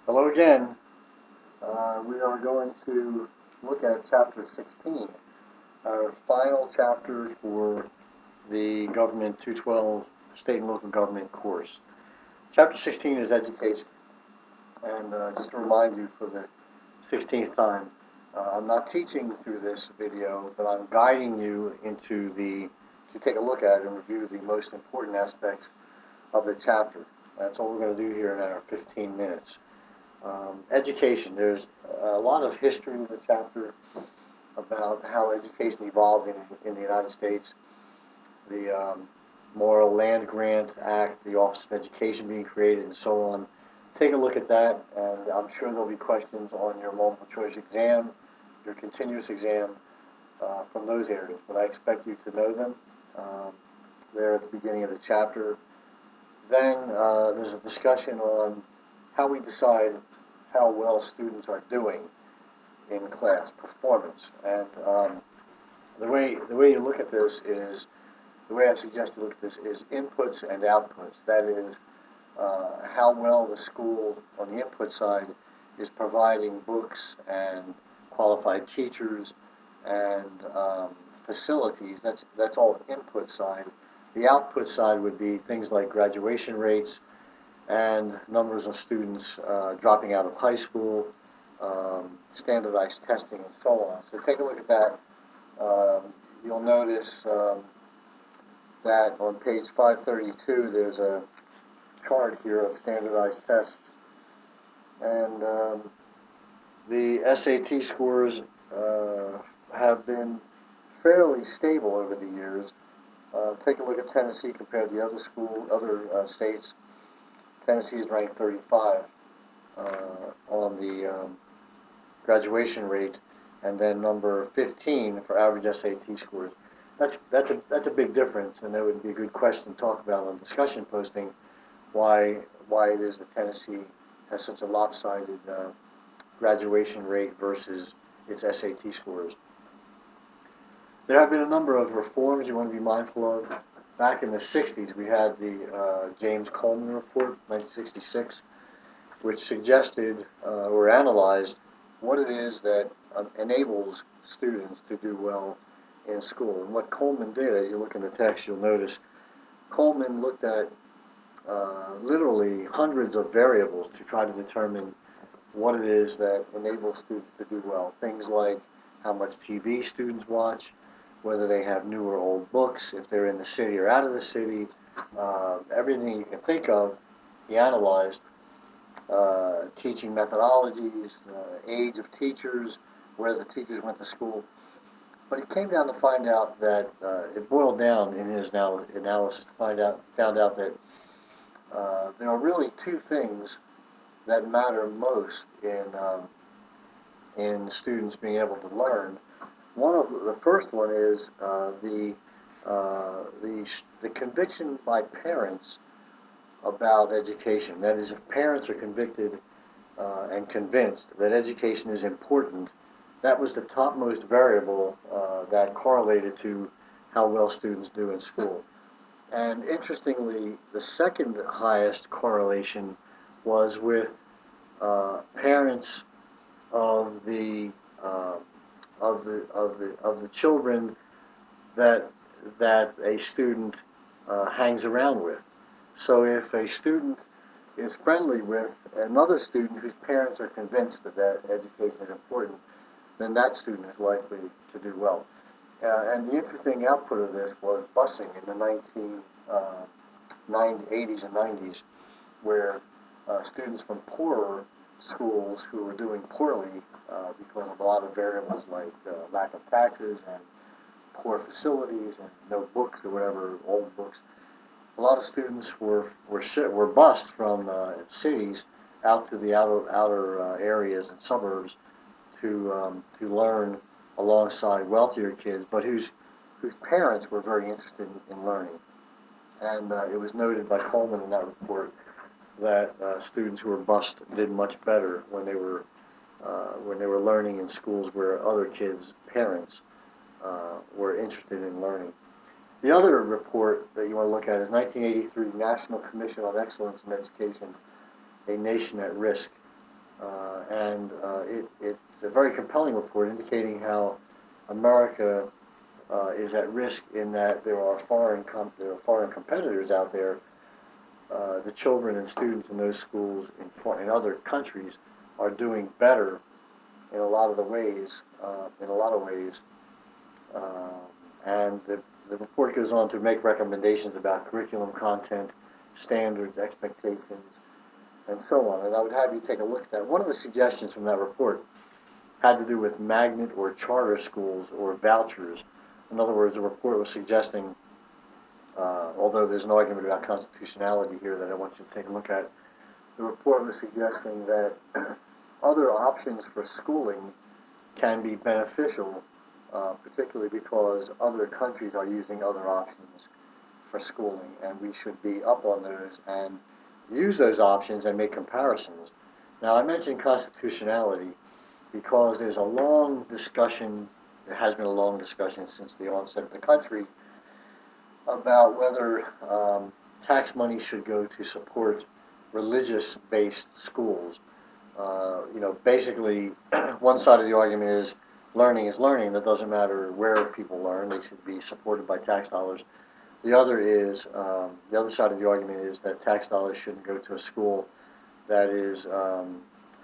Hello again. We are going to look at Chapter 16, our final chapter for the Government 212 State and Local Government course. Chapter 16 is education. And just to remind you for the 16th time, I'm not teaching through this video, but I'm guiding you to take a look at and review the most important aspects of the chapter. That's all we're going to do here in our 15 minutes. Education. There's a lot of history in the chapter about how education evolved in the United States. The Morrill Land Grant Act, the Office of Education being created, and so on. Take a look at that, and I'm sure there'll be questions on your multiple choice exam, your continuous exam, from those areas. But I expect you to know them. There at the beginning of the chapter. Then there's a discussion on how we decide how well students are doing in class, performance. And the way you look at this is, the way I suggest you look at this is inputs and outputs. That is, how well the school on the input side is providing books and qualified teachers and facilities. That's all input side. The output side would be things like graduation rates and numbers of students dropping out of high school, standardized testing, and so on. So take a look at that. You'll notice that on page 532 there's a chart here of standardized tests. And the SAT scores have been fairly stable over the years. Take a look at Tennessee compared to the other states. Tennessee is ranked 35 on the graduation rate, and then number 15 for average SAT scores. That's a big difference, and that would be a good question to talk about on discussion posting. Why it is that Tennessee has such a lopsided graduation rate versus its SAT scores. There have been a number of reforms you want to be mindful of. Back in the 60s, we had the James Coleman Report, 1966, which suggested or analyzed what it is that enables students to do well in school. And what Coleman did, as you look in the text, you'll notice Coleman looked at literally hundreds of variables to try to determine what it is that enables students to do well. Things like how much TV students watch, whether they have new or old books, if they're in the city or out of the city, everything you can think of, he analyzed. Teaching methodologies, age of teachers, where the teachers went to school. But he came down to find out that, it boiled down in his analysis to found out that there are really two things that matter most in students being able to learn. The first one is the conviction by parents about education. That is, if parents are convicted and convinced that education is important, that was the topmost variable that correlated to how well students do in school. And interestingly, the second highest correlation was with parents of the children that a student hangs around with. So if a student is friendly with another student whose parents are convinced that education is important, then that student is likely to do well. And the interesting output of this was busing in the 1980s and 90s, where students from poorer schools who were doing poorly because of a lot of variables like lack of taxes and poor facilities and no books or whatever, old books. A lot of students were bused from cities out to the outer areas and suburbs to learn alongside wealthier kids, but whose parents were very interested in learning. And it was noted by Coleman in that report that students who were bused did much better when they were learning in schools where other kids' parents were interested in learning. The other report that you want to look at is 1983 National Commission on Excellence in Education, A Nation at Risk. It's a very compelling report indicating how America is at risk in that there are foreign competitors out there. The children and students in those schools in other countries are doing better in a lot of the ways, uh, and the report goes on to make recommendations about curriculum content, standards, expectations, and so on. And I would have you take a look at that. One of the suggestions from that report had to do with magnet or charter schools or vouchers. In other words, the report was suggesting, although there's no argument about constitutionality here that I want you to take a look at, the report was suggesting that other options for schooling can be beneficial, particularly because other countries are using other options for schooling, and we should be up on those and use those options and make comparisons. Now, I mentioned constitutionality because there's a long discussion, there has been a long discussion since the onset of the country about whether tax money should go to support religious-based schools. Basically, one side of the argument is learning is learning. That doesn't matter where people learn; they should be supported by tax dollars. The other side of the argument is that tax dollars shouldn't go to a school that is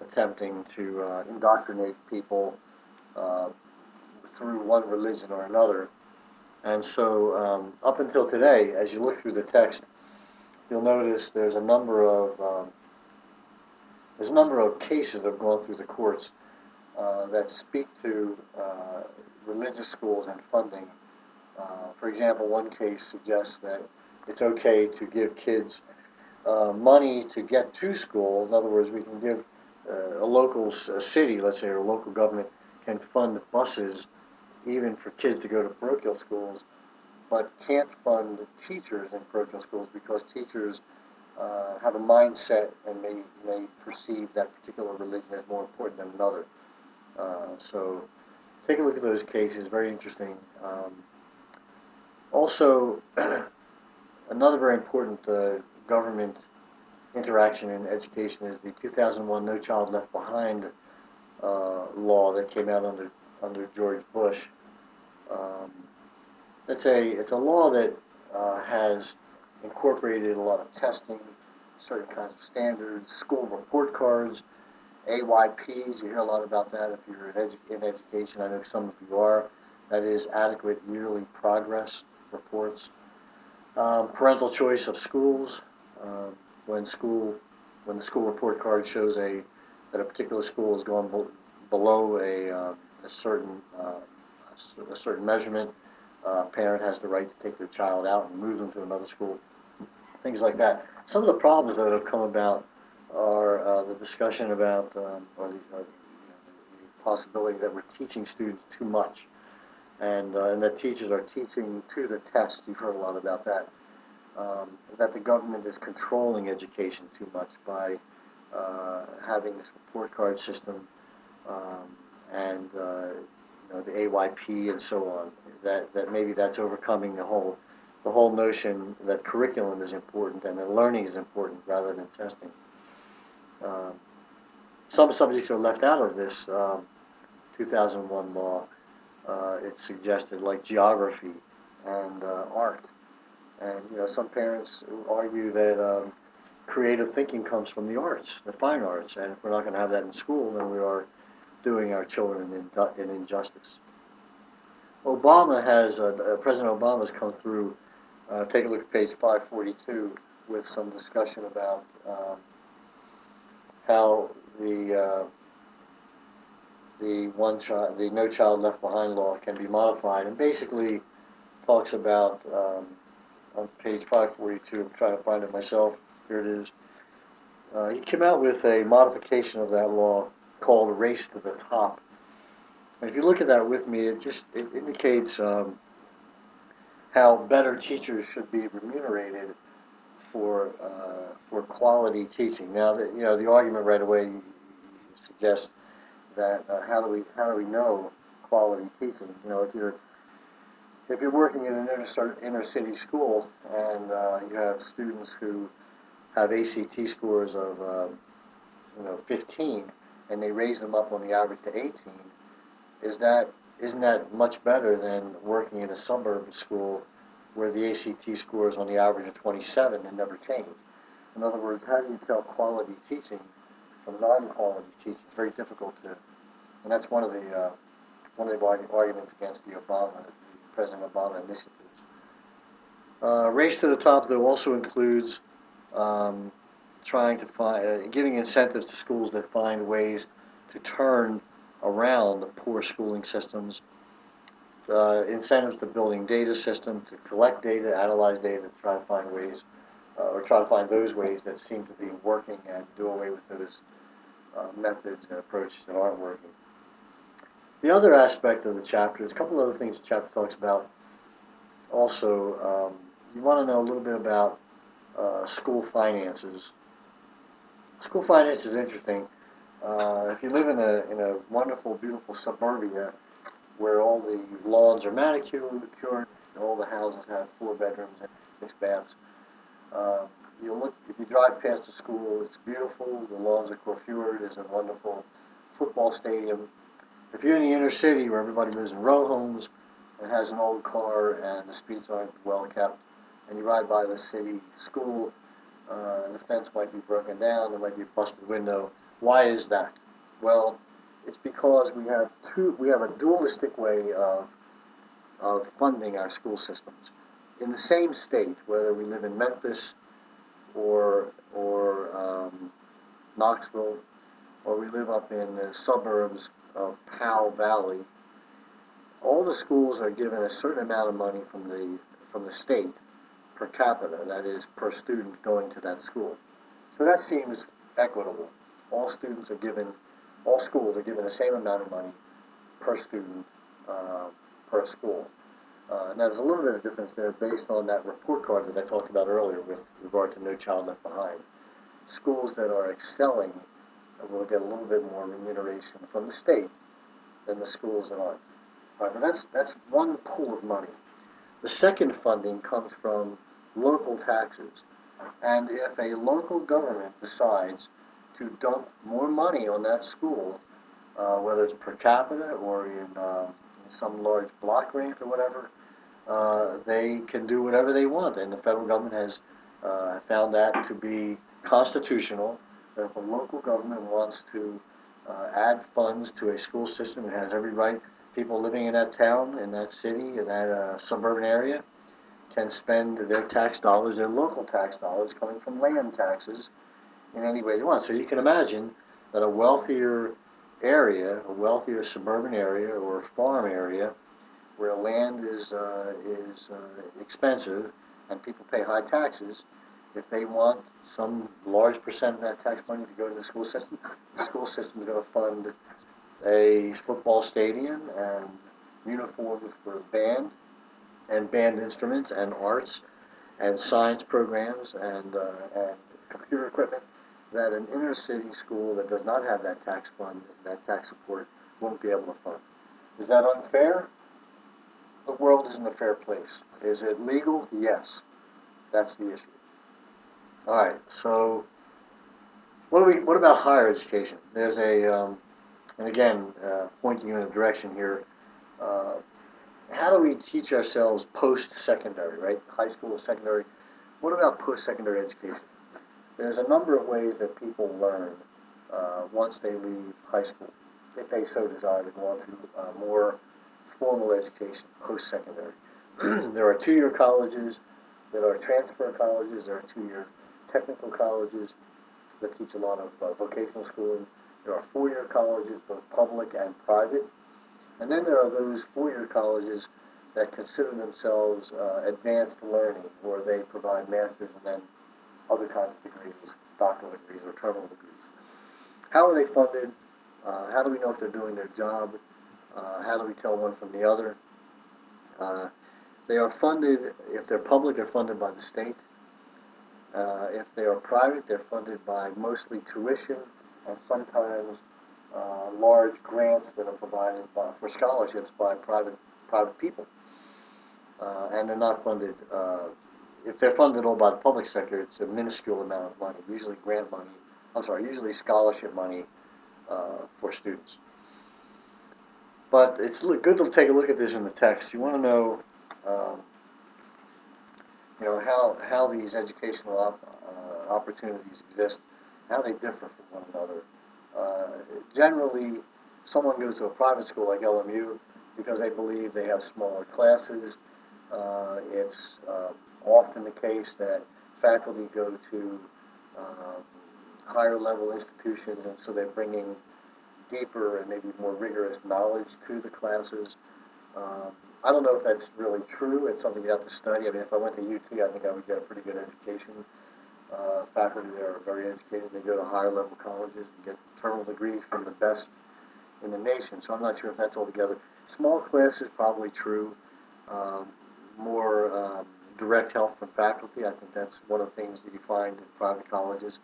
attempting to indoctrinate people uh, through one religion or another. And so, up until today, as you look through the text, you'll notice there's a number of cases that have gone through the courts that speak to religious schools and funding. For example, one case suggests that it's okay to give kids money to get to school. In other words, we can give a city, let's say, or a local government can fund buses even for kids to go to parochial schools, but can't fund teachers in parochial schools because teachers have a mindset and may perceive that particular religion as more important than another. So take a look at those cases, very interesting. Also, another very important government interaction in education is the 2001 No Child Left Behind law that came out under George Bush. Um, it's a law that has incorporated a lot of testing, certain kinds of standards, school report cards, AYPs. You hear a lot about that if you're in education. I know some of you are. That is adequate yearly progress reports. Parental choice of schools. Um, when school when the school report card shows that a particular school has gone below a certain measurement, parent has the right to take their child out and move them to another school. Things like that. Some of the problems that have come about are the discussion about the possibility that we're teaching students too much, and that teachers are teaching to the test. You've heard a lot about that. That the government is controlling education too much by having this report card system and the AYP and so on. That maybe that's overcoming the whole notion that curriculum is important and that learning is important rather than testing. Um, some subjects are left out of this 2001 law. It's suggested like geography and art. And some parents argue that creative thinking comes from the arts, the fine arts, and if we're not going to have that in school, then we are doing our children an injustice. President Obama has come through. Take a look at page 542 with some discussion about how the No Child Left Behind law can be modified, and basically talks about on page 542. I'm trying to find it myself. Here it is. He came out with a modification of that law called "Race to the Top." And if you look at that with me, it indicates how better teachers should be remunerated for quality teaching. Now, the argument right away suggests that how do we know quality teaching? If you're working in an inner city school and you have students who have ACT scores of 15, and they raise them up on the average to 18, isn't that much better than working in a suburban school where the ACT scores on the average of 27 and never change? In other words, how do you tell quality teaching from non-quality teaching? It's very difficult to, and that's one of the arguments against the President Obama initiatives. Race to the top, though, also includes trying to find, giving incentives to schools that find ways to turn around the poor schooling systems, incentives to building data systems to collect data, analyze data, to try to find ways, or try to find those ways that seem to be working and do away with those methods and approaches that aren't working. The other aspect of the chapter, there's a couple other things the chapter talks about. Also, you want to know a little bit about school finances. School finance is interesting. If you live in a wonderful, beautiful suburbia where all the lawns are manicured, and all the houses have 4 bedrooms and 6 baths, if you drive past the school, it's beautiful. The lawns are coiffured. There's a wonderful football stadium. If you're in the inner city where everybody lives in row homes and has an old car and the streets aren't well kept, and you ride by the city school, the fence might be broken down, there might be a busted window. Why is that? Well, it's because we have a dualistic way of funding our school systems. In the same state, whether we live in Memphis or Knoxville, or we live up in the suburbs of Powell Valley, all the schools are given a certain amount of money from the state per capita, that is, per student going to that school. So that seems equitable. All schools are given the same amount of money per student per school. Now there's a little bit of difference there based on that report card that I talked about earlier with regard to No Child Left Behind. Schools that are excelling will get a little bit more remuneration from the state than the schools that aren't. All right, but that's one pool of money. The second funding comes from local taxes. And if a local government decides to dump more money on that school, whether it's per capita or in some large block grant or whatever, they can do whatever they want. And the federal government has found that to be constitutional, that if a local government wants to add funds to a school system, it has every right. People living in that town, in that city, in that suburban area, can spend their tax dollars, their local tax dollars, coming from land taxes, in any way they want. So you can imagine that a wealthier area, a wealthier suburban area or farm area, where land is expensive and people pay high taxes, if they want some large percent of that tax money to go to the school system is going to fund a football stadium and uniforms for band and band instruments and arts and science programs and computer equipment that an inner city school that does not have that tax fund, that tax support, won't be able to fund. Is that unfair? The world isn't a fair place. Is it legal? Yes. That's the issue. All right. So, what about higher education? There's and again, pointing you in a direction here. How do we teach ourselves post-secondary, right? High school, secondary. What about post-secondary education? There's a number of ways that people learn once they leave high school, if they so desire to go on to more formal education post-secondary. There are 2-year colleges, there are transfer colleges, there are 2-year technical colleges that teach a lot of vocational schooling. There are 4-year colleges, both public and private. And then there are those 4-year colleges that consider themselves advanced learning, where they provide master's and then other kinds of degrees, doctoral degrees or terminal degrees. How are they funded? How do we know if they're doing their job? How do we tell one from the other? They are funded, if they're public, they're funded by the state. If they are private, they're funded by mostly tuition and sometimes large grants that are provided for scholarships by private people. And they're not funded, if they're funded all by the public sector, it's a minuscule amount of money, usually usually scholarship money for students. But it's good to take a look at this in the text. You want to know, um, how these educational opportunities exist, how they differ from one another. Generally, someone goes to a private school like LMU because they believe they have smaller classes. It's often the case that faculty go to higher level institutions, and so they're bringing deeper and maybe more rigorous knowledge to the classes. I don't know if that's really true. It's something you have to study. I mean, if I went to UT, I think I would get a pretty good education. Faculty there are very educated. They go to higher level colleges and get terminal degrees from the best in the nation. So I'm not sure if that's altogether. Small classes, probably true. More direct help from faculty. I think that's one of the things that you find in private colleges.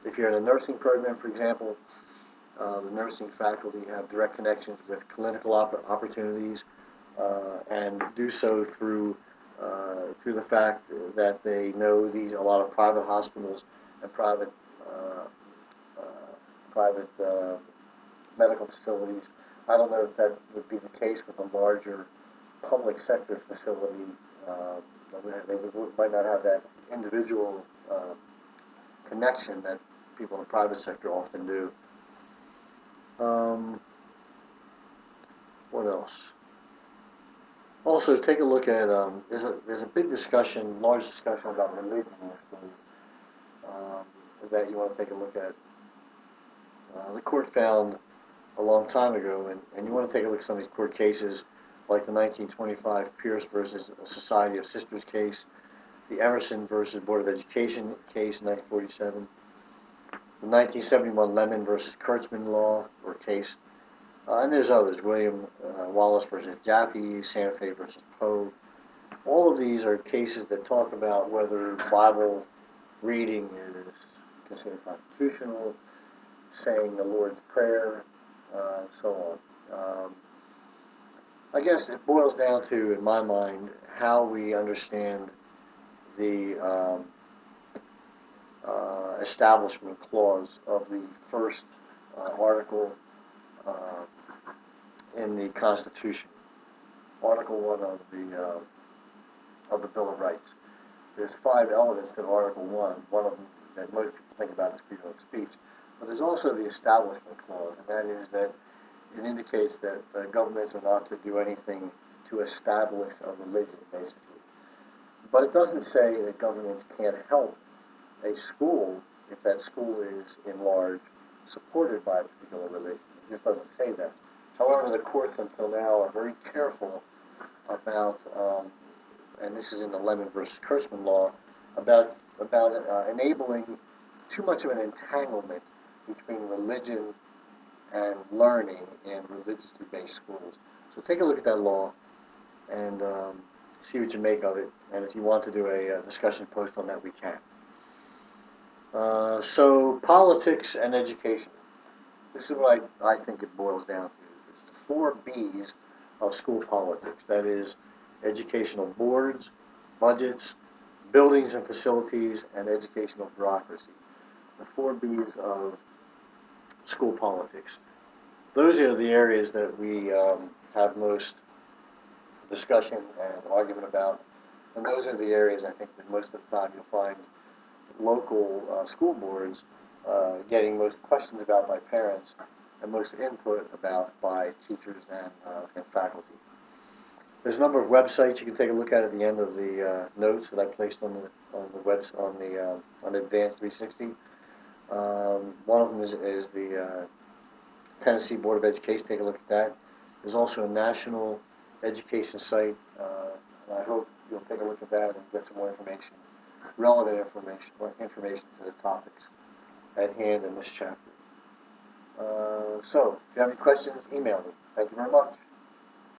If you're in a nursing program, for example, the nursing faculty have direct connections with clinical opportunities, and do so through the fact that they know a lot of private hospitals and private medical facilities. I don't know if that would be the case with a larger public sector facility. They might not have that individual connection that people in the private sector often do. What else? Also, take a look at, there's a big discussion, large discussion about religion in schools that you want to take a look at. The court found a long time ago, and you want to take a look at some of these court cases, like the 1925 Pierce versus Society of Sisters case, the Emerson versus Board of Education case in 1947, the 1971 Lemon versus Kurtzman law or case, and there's others, William Wallace versus Jaffe, Santa Fe versus Poe. All of these are cases that talk about whether Bible reading is considered constitutional, saying the Lord's Prayer, and so on. I guess it boils down to, in my mind, how we understand the Establishment Clause of the first article in the Constitution, Article 1 of the Bill of Rights. There's 5 elements to Article 1. One of them that most people think about is freedom of speech. But there's also the Establishment Clause, and that is that it indicates that governments are not to do anything to establish a religion, basically. But it doesn't say that governments can't help a school if that school is, in large, supported by a particular religion. It just doesn't say that. However, the courts until now are very careful about, and this is in the Lemon versus Kurtzman law, about enabling too much of an entanglement between religion and learning in religiously based schools. So take a look at that law and see what you make of it. And if you want to do a discussion post on that, we can. So politics and education. This is what I think it boils down to. It's the 4 B's of school politics. That is educational boards, budgets, buildings and facilities, and educational bureaucracy. The 4 B's of school politics. Those are the areas that we have most discussion and argument about, and those are the areas I think that most of the time you'll find local school boards getting most questions about by parents and most input about by teachers and faculty. There's a number of websites you can take a look at the end of the notes that I placed on Advanced 360. One of them is the Tennessee Board of Education. Take a look at that. There's also a national education site, and I hope you'll take a look at that and get some more information, relevant information to the topics at hand in this chapter. So, if you have any questions, email me. Thank you very much.